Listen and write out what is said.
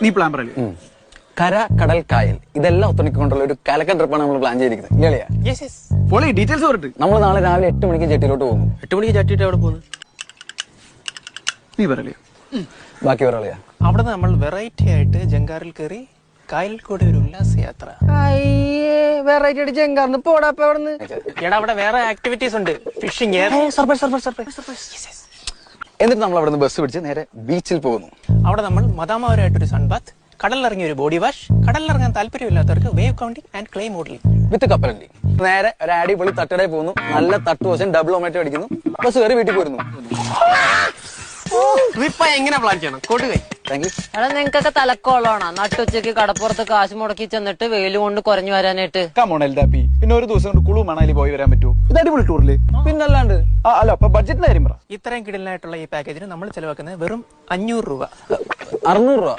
നീ പ്ലാൻ പറയല്ലേ? കര, കടൽ, കായൽ ഇതെല്ലാം ഒത്തുണിക്കൊണ്ടുള്ള ഒരു കലക്കൻ ട്രിപ്പാണ് നമ്മൾ പ്ലാൻ ചെയ്തിരിക്കുന്നത്. ഇല്ലല്ലേ? ഡീറ്റെയിൽസ് പറഞ്ഞിട്ട് നമ്മൾ നാളെ രാവിലെ 8 മണിക്ക് ജെട്ടിയിലോട്ട് പോകുന്നു. 8 മണിക്ക് ചട്ടിയിട്ട് അവിടെ പോകുന്നു. നീ പറയല്ലേ? ബാക്കി പറയാ. അവിടെ നമ്മൾ വെറൈറ്റി ആയിട്ട് ജങ്കാറിൽ കയറി കായലിൽ കൂടെ ഒരു ഉല്ലാസയാത്ര. വെറൈറ്റി ആയിട്ട് ജങ്കാറിന് പോടാപ്പ അവിടെ എടാ അവിടെ വേറെ ആക്ടിവിറ്റീസ് ഉണ്ട്. ഫിഷിംഗ്. എന്നിട്ട് നമ്മൾ അവിടെ നിന്ന് ബസ് പിടിച്ച് നേരെ ബീച്ചിൽ പോകുന്നു. അവിടെ നമ്മൾ മതാമാവരായിട്ടൊരു സൺബാത്ത്, കടലിറങ്ങിയ ഒരു ബോഡി വാഷ്, കടലിറങ്ങാൻ താല്പര്യമില്ലാത്തവർക്ക് wave counting and clay modelling with കപ്പലണ്ടി. നേരെ ഒരു അടിപൊളി തട്ടുകടയിൽ പോകുന്നു. നല്ല തട്ടുവശം ഡബിൾ ഒമേറ്റോ അടിക്കുന്നു. ബസ് കയറി വീട്ടിൽ പോരുന്നു. എങ്ങനെ പ്ലാൻ ചെയ്യണം? കൊടുകൈ. Thank you. എടാ നിങ്ങൾക്കൊക്കെ തലക്കോളാണോ നട്ടുച്ചയ്ക്ക് കടപ്പുറത്ത് കാശ് മുടക്കി ചെന്നിട്ട് വെയില് കൊണ്ട് കുറഞ്ഞു വരാനായിട്ട്? കമോണെൽതാപ്പി, പിന്നെ ഒരു ദിവസം കൊണ്ട് കുളു മണാലി പോയി വരാൻ പറ്റുമോ? ഇത് അടിപൊളി ടൂറില്. പിന്നല്ലാണ്ട്. അല്ല അപ്പൊ ബഡ്ജറ്റിന്റെ കാര്യം പറ. ഇത്രയും കിടലിനായിട്ടുള്ള ഈ പാക്കേജിന് നമ്മൾ ചെലവാക്കുന്നത് വെറും 500 രൂപ. 600 രൂപ.